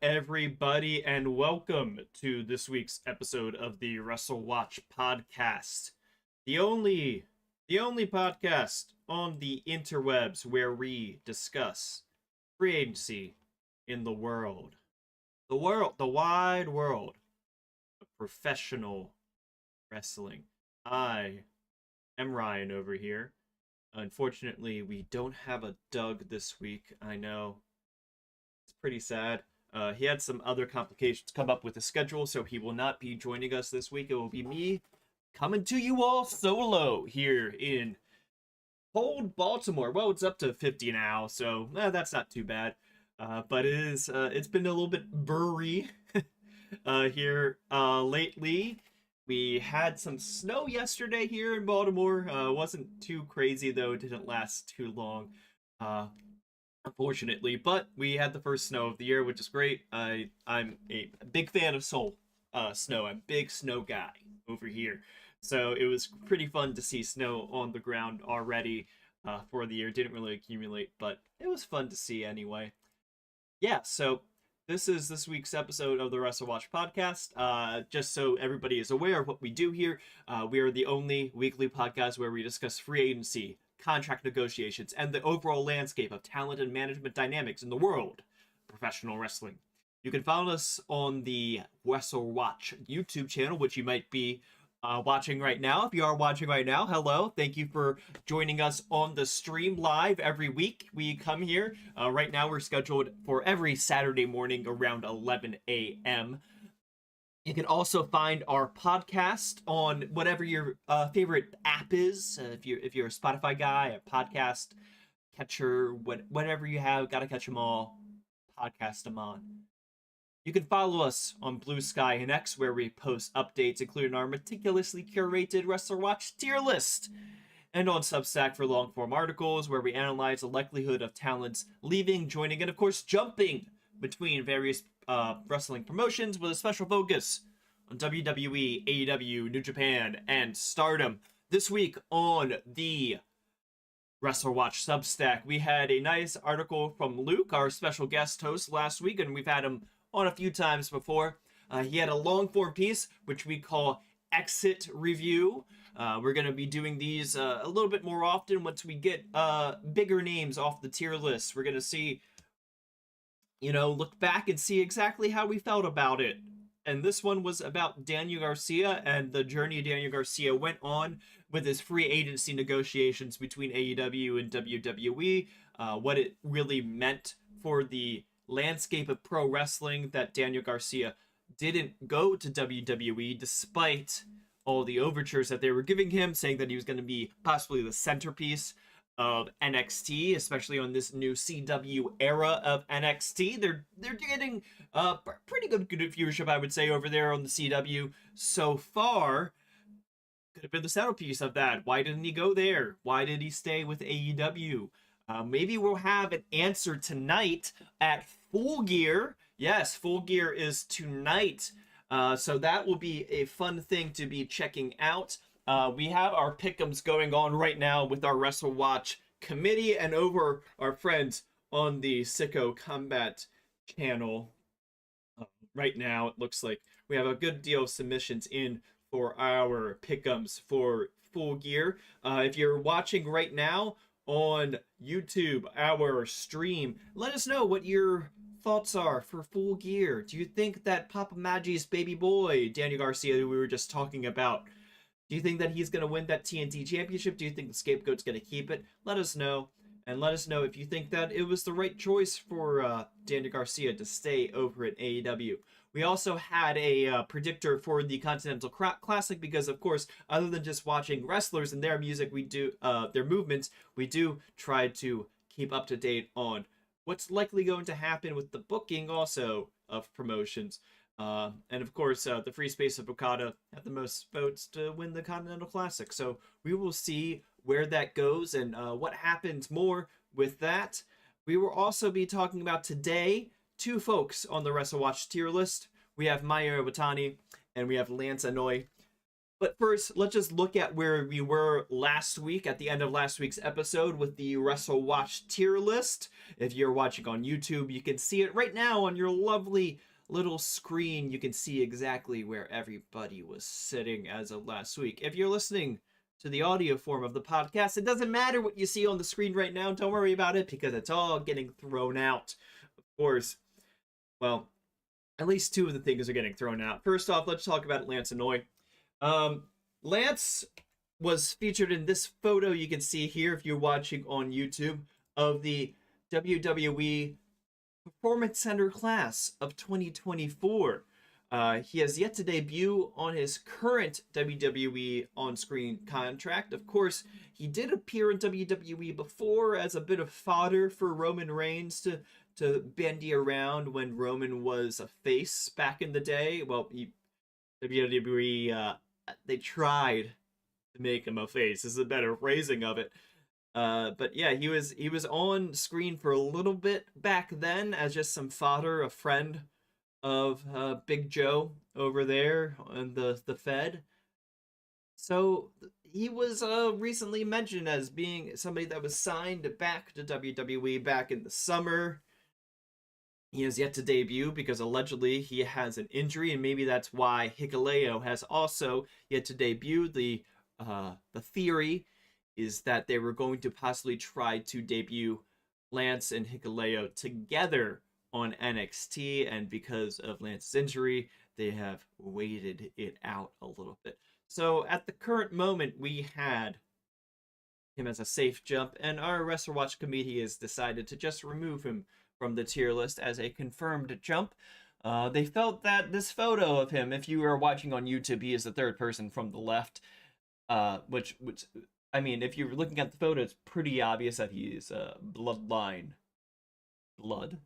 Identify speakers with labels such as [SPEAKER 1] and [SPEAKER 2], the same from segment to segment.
[SPEAKER 1] everybody, and welcome to this week's episode of the WrestleWatch podcast. The only the only podcast on the interwebs where we discuss free agency in the wide world of professional wrestling. I am Ryan over here. Unfortunately, we don't have a Doug this week. I know it's pretty sad. He had some other complications come up with the schedule, so he will not be joining us this week. It will be me coming to you all solo here in cold Baltimore. Well, it's up to 50 now, so that's not too bad. But it's been a little bit burry here lately. We had some snow yesterday here in Baltimore. Wasn't too crazy though. It didn't last too long. Unfortunately, but we had the first snow of the year, which is great. I'm a big fan of snow. I'm a big snow guy over here, so it was pretty fun to see snow on the ground already for the year. Didn't really accumulate, but it was fun to see anyway. Yeah, so this is this week's episode of the WrestleWatch podcast. Just so everybody is aware of what we do here, we are the only weekly podcast where we discuss free agency, contract negotiations, and the overall landscape of talent and management dynamics in the world of professional wrestling. You can follow us on the WrestleWatch YouTube channel, which you might be watching right now. If you are watching right now, hello. Thank you for joining us on the stream live every week. We come here. Right now, we're scheduled for every Saturday morning around 11 a.m. You can also find our podcast on whatever your favorite app is. If you're a Spotify guy, a podcast catcher, whatever you have, gotta catch them all. Podcast them on. You can follow us on Blue Sky and X, where we post updates, including our meticulously curated WrestleWatch tier list, and on Substack for long-form articles, where we analyze the likelihood of talents leaving, joining, and of course jumping between various wrestling promotions, with a special focus on WWE, AEW, New Japan, and Stardom. This week on the WrestleWatch Substack, we had a nice article from Luke, our special guest host last week, and we've had him on a few times before. He had a long form piece, which we call Exit Review. We're going to be doing these a little bit more often once we get bigger names off the tier list. We're going to see, look back and see exactly how we felt about it. And this one was about Daniel Garcia and the journey Daniel Garcia went on with his free agency negotiations between AEW and WWE, what it really meant for the landscape of pro wrestling that Daniel Garcia didn't go to WWE despite all the overtures that they were giving him, saying that he was going to be possibly the centerpiece of NXT, especially on this new CW era of NXT. They're getting pretty good viewership, I would say, over there on the CW so far. Could have been the centerpiece of that. Why didn't he go there? Why did he stay with AEW? Maybe we'll have an answer tonight at Full Gear. Yes, Full Gear is tonight. So that will be a fun thing to be checking out. We have our pick'ems going on right now with our WrestleWatch committee and over our friends on the Sicko Combat channel. Right now, it looks like we have a good deal of submissions in for our pick'ems for Full Gear. If you're watching right now on YouTube, our stream, let us know what your thoughts are for Full Gear. Do you think that Papa Maggi's baby boy, Daniel Garcia, who we were just talking about, do you think that he's going to win that TNT championship? Do you think the Scapegoat's going to keep it? Let us know. And let us know if you think that it was the right choice for Daniel Garcia to stay over at AEW. We also had a predictor for the Continental Classic because, of course, other than just watching wrestlers and their music, we do their movements, we do try to keep up to date on what's likely going to happen with the booking also of promotions. And of course, the Free Space of Okada had the most votes to win the Continental Classic. So we will see where that goes and what happens more with that. We will also be talking about today two folks on the WrestleWatch tier list. We have Mayu Iwatani and we have Lance Anoa'i. But first, let's just look at where we were last week at the end of last week's episode with the WrestleWatch tier list. If you're watching on YouTube, you can see it right now on your lovely little screen. You can see exactly where everybody was sitting as of last week. If you're listening to the audio form of the podcast, it doesn't matter what you see on the screen right now. Don't worry about it because it's all getting thrown out. Of course, well, at least two of the things are getting thrown out. First off, let's talk about Lance Anoa'i. Um, Lance was featured in this photo you can see here if you're watching on YouTube of the WWE Performance Center class of 2024. He has yet to debut on his current WWE on-screen contract. Of course, he did appear in WWE before as a bit of fodder for Roman Reigns to bandy around when Roman was a face back in the day. Well, WWE they tried to make him a face. This is a better phrasing of it. But yeah, he was on screen for a little bit back then as just some fodder, a friend of Big Joe over there on the Fed. So he was recently mentioned as being somebody that was signed back to WWE back in the summer. He has yet to debut because allegedly he has an injury, and maybe that's why Hikuleo has also yet to debut. The theory is that they were going to possibly try to debut Lance and Hikuleo together on NXT, and because of Lance's injury, they have waited it out a little bit. So at the current moment, we had him as a safe jump, and our WrestleWatch committee has decided to just remove him from the tier list as a confirmed jump. They felt that this photo of him, if you are watching on YouTube, he is the third person from the left, which I mean, if you're looking at the photo, it's pretty obvious that he is bloodline. Blood.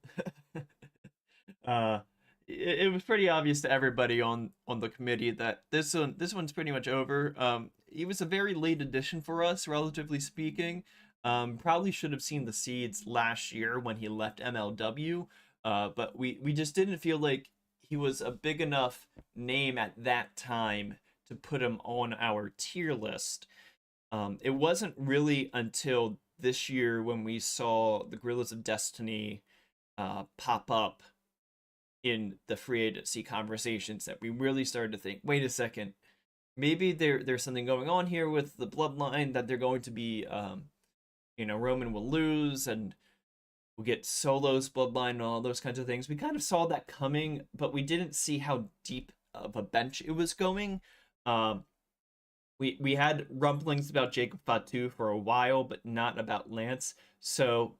[SPEAKER 1] It was pretty obvious to everybody on the committee that this one's pretty much over. He was a very late addition for us, relatively speaking. Probably should have seen the seeds last year when he left MLW, but we just didn't feel like he was a big enough name at that time to put him on our tier list. It wasn't really until this year when we saw the Gorillas of Destiny pop up in the free agency conversations that we really started to think, wait a second, maybe there's something going on here with the bloodline, that they're going to be, Roman will lose and we'll get Solo's bloodline and all those kinds of things. We kind of saw that coming, but we didn't see how deep of a bench it was going. We had rumblings about Jacob Fatu for a while, but not about Lance. So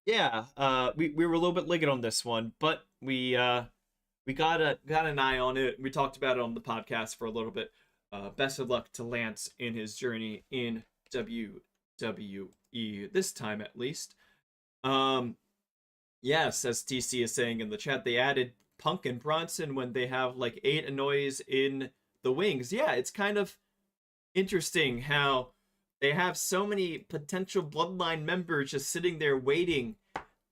[SPEAKER 1] yeah, we were a little bit late on this one, but we got an eye on it. We talked about it on the podcast for a little bit. Best of luck to Lance in his journey in WWE this time, at least. Yes, as TC is saying in the chat, they added Punk and Bronson when they have like 8 Anoa'is in the wings. Yeah, it's kind of interesting how they have so many potential bloodline members just sitting there waiting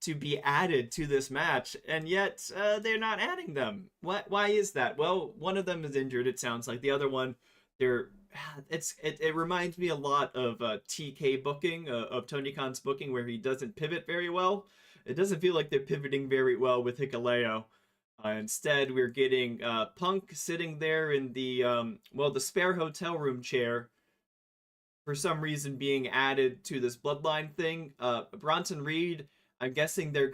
[SPEAKER 1] to be added to this match, and yet they're not adding them. Why is that? Well, one of them is injured, it sounds like. The other one, it reminds me a lot of TK booking, of Tony Khan's booking, where he doesn't pivot very well. It doesn't feel like they're pivoting very well with Hikuleo. Instead, we're getting Punk sitting there in the spare hotel room chair, for some reason being added to this bloodline thing. Bronson Reed, I'm guessing they're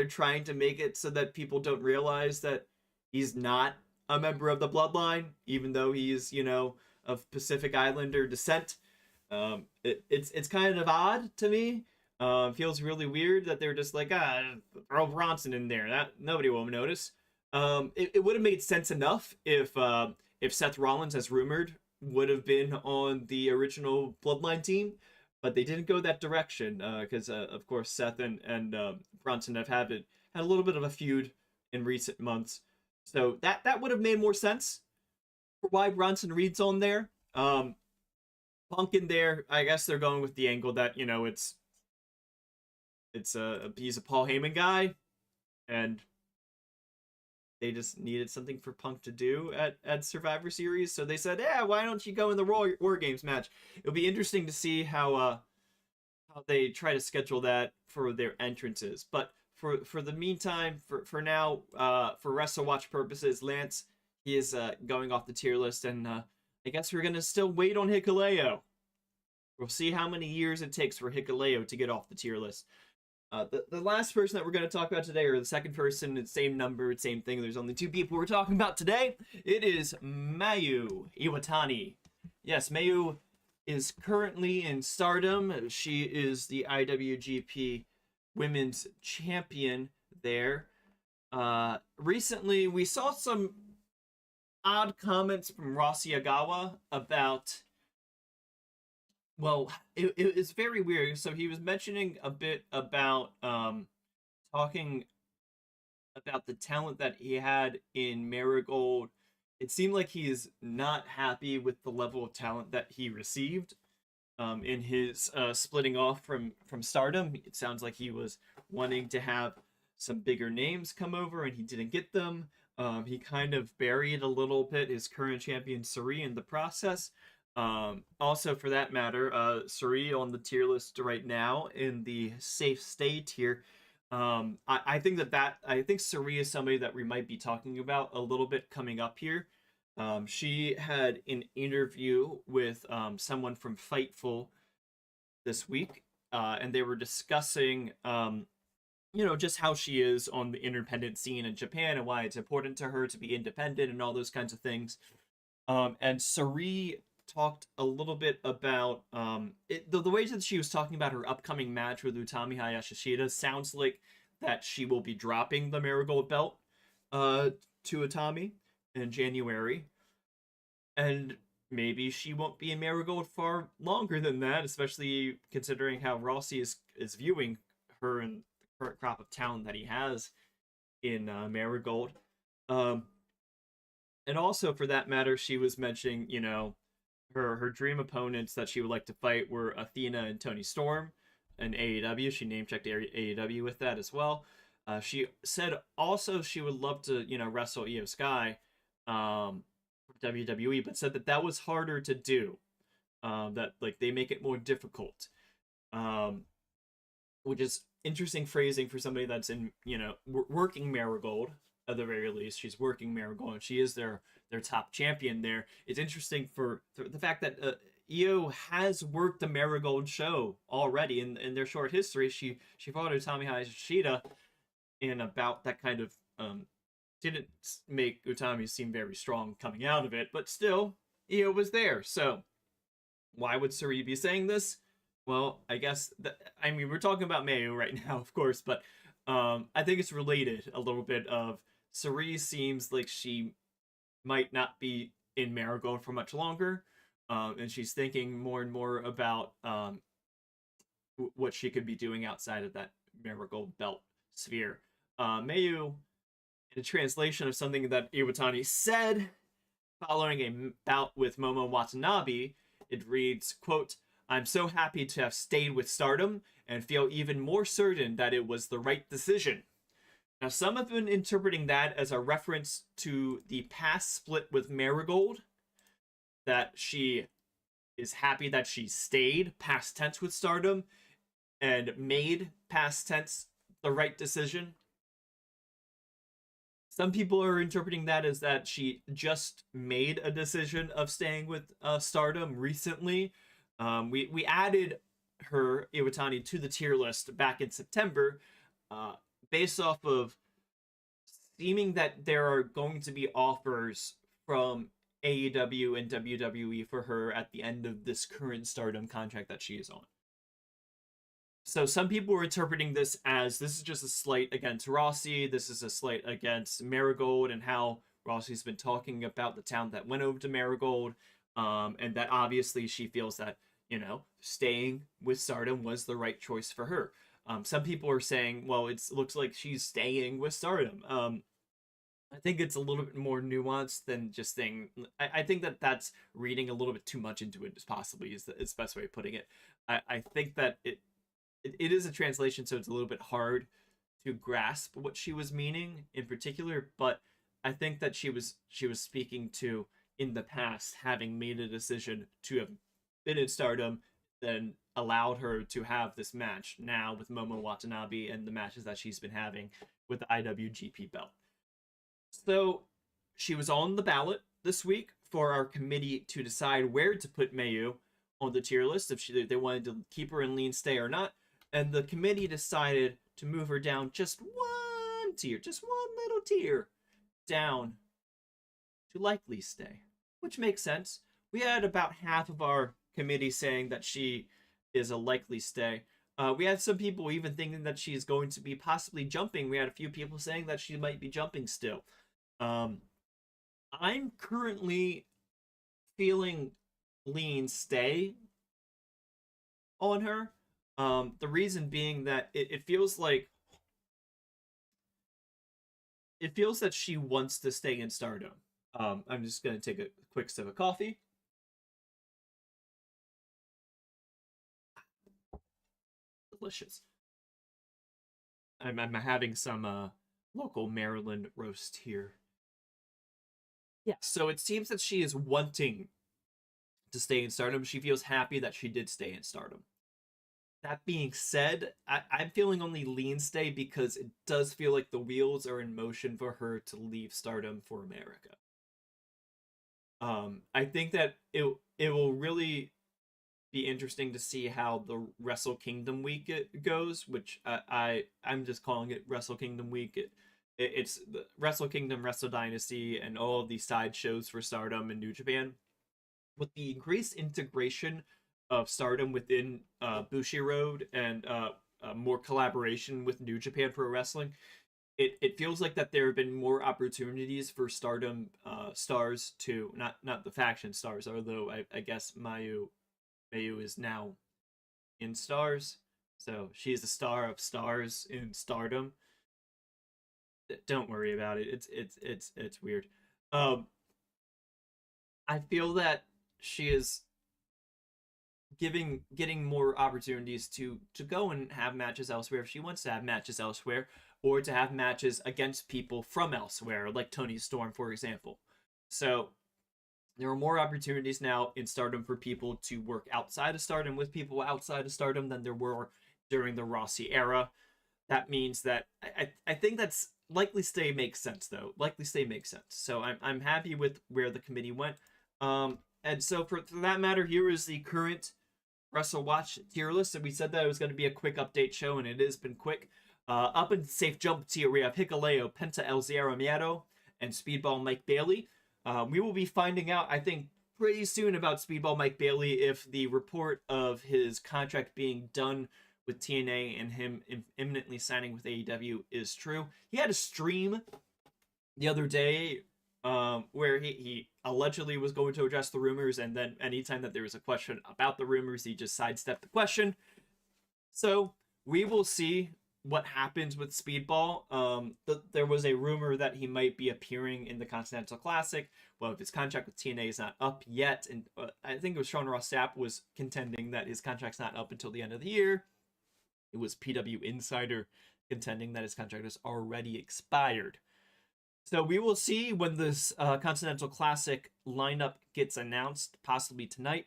[SPEAKER 1] trying to make it so that people don't realize that he's not a member of the bloodline, even though he's, of Pacific Islander descent. It's kind of odd to me. Feels really weird that they're just like, throw Bronson in there. That nobody will notice. It would have made sense enough if Seth Rollins, as rumored, would have been on the original Bloodline team, but they didn't go that direction because, of course, Seth and Bronson have had a little bit of a feud in recent months. So that would have made more sense for why Bronson Reed's on there. Punk in there, I guess they're going with the angle that, he's a Paul Heyman guy, and they just needed something for Punk to do at Survivor Series, so they said, "Yeah, why don't you go in the War Games match?" It'll be interesting to see how they try to schedule that for their entrances. But for the meantime, for now, for WrestleWatch purposes, Lance, he is going off the tier list, and I guess we're gonna still wait on Hikuleo. We'll see how many years it takes for Hikuleo to get off the tier list. The last person that we're going to talk about today, or the second person, it's same number, same thing. There's only two people we're talking about today. It is Mayu Iwatani. Yes, Mayu is currently in Stardom. She is the IWGP Women's Champion there. Recently, we saw some odd comments from Rossy Agawa about, well, it is very weird. So he was mentioning a bit about talking about the talent that he had in Marigold. It seemed like he is not happy with the level of talent that he received in his splitting off from Stardom. It sounds like he was wanting to have some bigger names come over, and he didn't get them. He kind of buried a little bit his current champion Suri in the process. Also, for that matter, Suri on the tier list right now in the safe stay tier. I think I think Suri is somebody that we might be talking about a little bit coming up here. She had an interview with someone from Fightful this week, and they were discussing, just how she is on the independent scene in Japan and why it's important to her to be independent and all those kinds of things. And Suri talked a little bit about the way that she was talking about her upcoming match with Utami Hayashishita sounds like that she will be dropping the Marigold belt to Utami in January, and maybe she won't be in Marigold far longer than that, especially considering how Rossi is viewing her and the current crop of talent that he has in Marigold. And also, for that matter, she was mentioning, her dream opponents that she would like to fight were Athena and Toni Storm in AEW. She name-checked AEW with that as well. She said also she would love to, wrestle Io Sky for WWE, but said that was harder to do. That, like, they make it more difficult. Which is interesting phrasing for somebody that's in, working Marigold. At the very least, she's working Marigold, and she is their top champion there. It's interesting for the fact that Io has worked the Marigold show already in their short history. She fought Utami Hayashishita in about that kind of didn't make Utami seem very strong coming out of it, but still Io was there. So why would Suri be saying this? Well, I guess we're talking about Mayu right now, of course, but I think it's related a little bit. Of Suri seems like she might not be in Marigold for much longer, and she's thinking more and more about what she could be doing outside of that Marigold belt sphere. Mayu, in a translation of something that Iwatani said following a bout with Momo Watanabe, it reads, quote, "I'm so happy to have stayed with Stardom and feel even more certain that it was the right decision." Now, some have been interpreting that as a reference to the past split with Marigold, that she is happy that she stayed past tense with Stardom and made past tense the right decision. Some people are interpreting that as that she just made a decision of staying with Stardom recently. We added her, Iwatani, to the tier list back in September, based off of seeming that there are going to be offers from AEW and WWE for her at the end of this current Stardom contract that she is on. So some people are interpreting this as this is just a slight against Rossi, this is a slight against Marigold, and how Rossi's been talking about the talent that went over to Marigold, and that obviously she feels that, staying with Stardom was the right choice for her. Some people are saying, well, it looks like she's staying with Stardom. I think it's a little bit more nuanced than just saying. I think that's reading a little bit too much into it, possibly is the best way of putting it. I think that it is a translation, so it's a little bit hard to grasp what she was meaning in particular, but I think that she was speaking to in the past having made a decision to have been in Stardom, then allowed her to have this match now with Momo Watanabe and the matches that she's been having with the IWGP belt. So she was on the ballot this week for our committee to decide where to put Mayu on the tier list, if they wanted to keep her in lean stay or not. And the committee decided to move her down just one tier, just one little tier down to likely stay, which makes sense. We had about half of our committee saying that she is a likely stay. We had some people even thinking that she's going to be possibly jumping. We had a few people saying that she might be jumping still. I'm currently feeling lean stay on her. The reason being that it feels that she wants to stay in Stardom. I'm just gonna take a quick sip of coffee. Delicious. I'm having some local Maryland roast here. Yeah, so it seems that she is wanting to stay in Stardom. She feels happy that she did stay in Stardom. That being said, I'm feeling only lean stay because it does feel like the wheels are in motion for her to leave Stardom for America. I think that it will really be interesting to see how the Wrestle Kingdom week it goes, which I'm just calling it Wrestle Kingdom week. It's the Wrestle Kingdom, Wrestle Dynasty, and all of these side shows for Stardom and New Japan. With the increased integration of Stardom within Bushiroad and more collaboration with New Japan Pro Wrestling, it feels like that there have been more opportunities for Stardom stars to not the faction stars, although I guess Mayu is now in stars, so she's a star of stars in Stardom. Don't worry about it. It's weird. I feel that she is getting more opportunities to go and have matches elsewhere if she wants to have matches elsewhere, or to have matches against people from elsewhere, like Toni Storm, for example. So there are more opportunities now in Stardom for people to work outside of Stardom with people outside of Stardom than there were during the Rossi era. That means that I think that's likely stay makes sense, though. Likely stay makes sense. So I'm happy with where the committee went. And so for that matter, here is the current WrestleWatch tier list. And we said that it was going to be a quick update show, and it has been quick. Up in safe jump tier, we have Hikuleo, Penta El Zero Miedo, and Speedball Mike Bailey. We will be finding out, I think, pretty soon about Speedball Mike Bailey if the report of his contract being done with TNA and him imminently signing with AEW is true. He had a stream the other day where he allegedly was going to address the rumors, and then anytime that there was a question about the rumors, he just sidestepped the question. So we will see what happens with Speedball. There was a rumor that he might be appearing in the Continental Classic. Well, if his contract with TNA is not up yet, and I think it was Sean Ross Sapp was contending that his contract's not up until the end of the year. It was PW Insider contending that his contract has already expired. So we will see when this Continental Classic lineup gets announced, possibly tonight,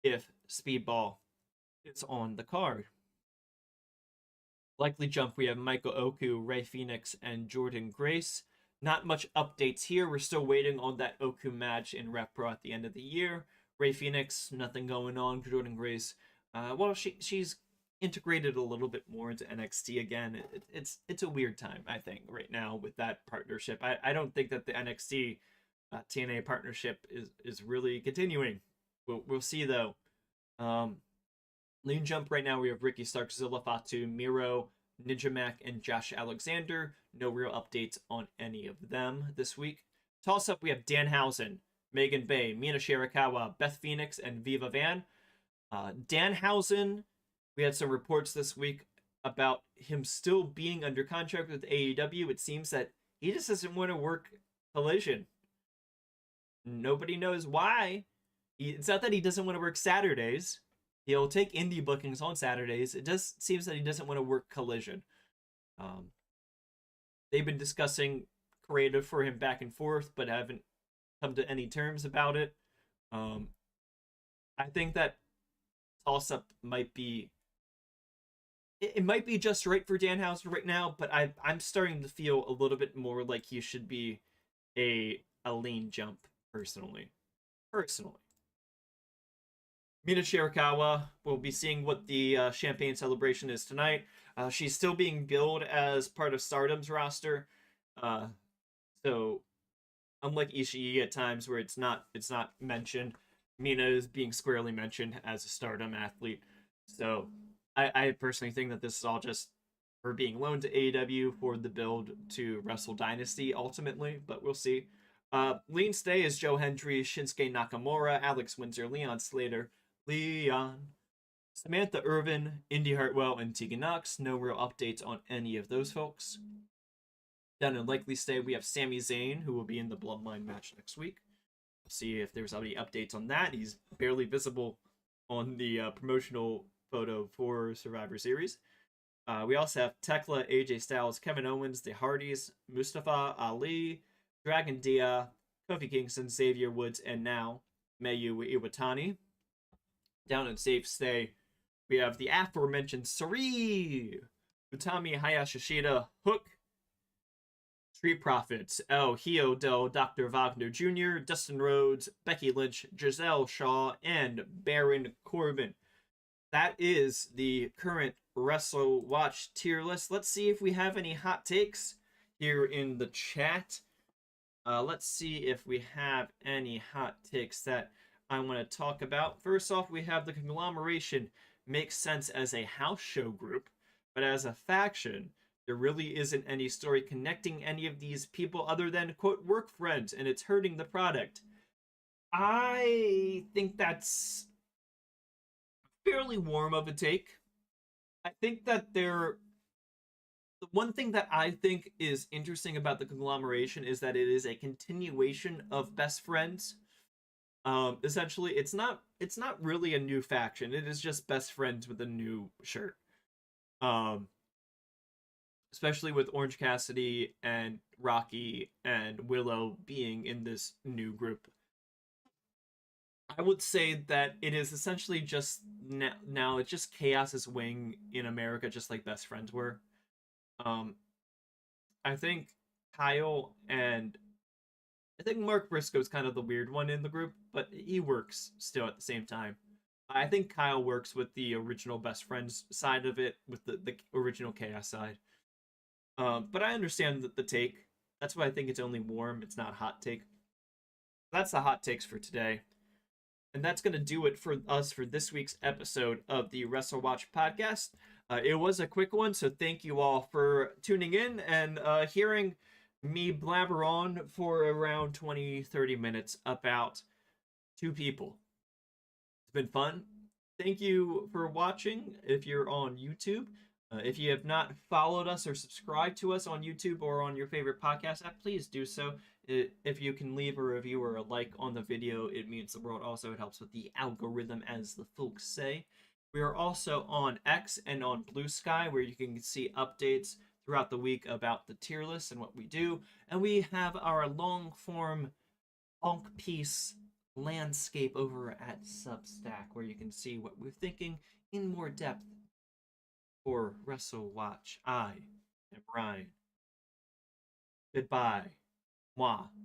[SPEAKER 1] if Speedball is on the card. Likely jump, we have Michael Oku, Ray Phoenix, and Jordan Grace. Not much updates here. We're still waiting on that Oku match in Rep Pro at the end of the year. Ray Phoenix, nothing going on. Jordan Grace, well, she's integrated a little bit more into NXT again. It's a weird time, I think, right now with that partnership. I don't think that the NXT TNA partnership is really continuing. We'll see though. Lean jump right now, we have Ricky Stark, Zilla Fatu, Miro, Ninja Mac, and Josh Alexander. No real updates on any of them this week. Toss up, we have Danhausen, Megan Bay, Mina Shirakawa, Beth Phoenix, and Viva Van. Danhausen, we had some reports this week about him still being under contract with AEW. It seems that he just doesn't want to work Collision. Nobody knows why. It's not that he doesn't want to work Saturdays. He'll take indie bookings on Saturdays. It just seems that he doesn't want to work Collision. They've been discussing creative for him back and forth, but haven't come to any terms about it. Um, I think that toss up might be it might be just right for Danhausen right now, but I'm starting to feel a little bit more like he should be a lean jump personally. Personally. Mina Shirakawa will be seeing what the champagne celebration is tonight. She's still being billed as part of Stardom's roster, uh, so unlike Ishii at times where it's not mentioned, Mina is being squarely mentioned as a Stardom athlete. So I personally think that this is all just her being loaned to AEW for the build to Wrestle Dynasty ultimately, but we'll see. Lean Stay is Joe Hendry, Shinsuke Nakamura, Alex Windsor, Leon Slater, Leon, Samantha Irvin, Indy Hartwell, and Tegan Knox. No real updates on any of those folks. Down in Likely Stay, we have Sami Zayn, who will be in the Bloodline match next week. We'll see if there's any updates on that. He's barely visible on the promotional photo for Survivor Series. We also have Tekla, AJ Styles, Kevin Owens, The Hardys, Mustafa Ali, Dragon Dia, Kofi Kingston, Xavier Woods, and now Mayu Iwatani. Down in Safe Stay, we have the aforementioned Sari, Utami Hayashishida, Hook, Street Profits, El Hijo del Dr. Wagner Jr., Dustin Rhodes, Becky Lynch, Giselle Shaw, and Baron Corbin. That is the current WrestleWatch tier list. Let's see if we have any hot takes here in the chat. Let's see if we have any hot takes that I want to talk about. First off, we have the conglomeration makes sense as a house show group, but as a faction, there really isn't any story connecting any of these people other than, quote, work friends, and it's hurting the product. I think that's fairly warm of a take. I think that the one thing that I think is interesting about the conglomeration is that it is a continuation of Best Friends. Essentially, it's not really a new faction. It is just Best Friends with a new shirt. Especially with Orange Cassidy and Rocky and Willow being in this new group. I would say that it is essentially just now it's just Chaos's wing in America, just like Best Friends were. I think Kyle and I think Mark Briscoe's kind of the weird one in the group, but he works still at the same time. I think Kyle works with the original Best Friends side of it, with the original Chaos side. But I understand the take. That's why I think it's only warm. It's not hot take. That's the hot takes for today. And that's going to do it for us for this week's episode of the WrestleWatch podcast. It was a quick one, so thank you all for tuning in and hearing me blabber on for around 20-30 minutes about two people. It's been fun. Thank you for watching if you're on YouTube. If you have not followed us or subscribed to us on YouTube or on your favorite podcast app, please do so. If you can leave a review or a like on the video, it means the world. Also, it helps with the algorithm, as the folks say. We are also on X and on Blue Sky, where you can see updates throughout the week about the tier list and what we do. And we have our long-form Onk Piece landscape over at Substack, where you can see what we're thinking in more depth. For WrestleWatch, I am Ryan. Goodbye. Moi.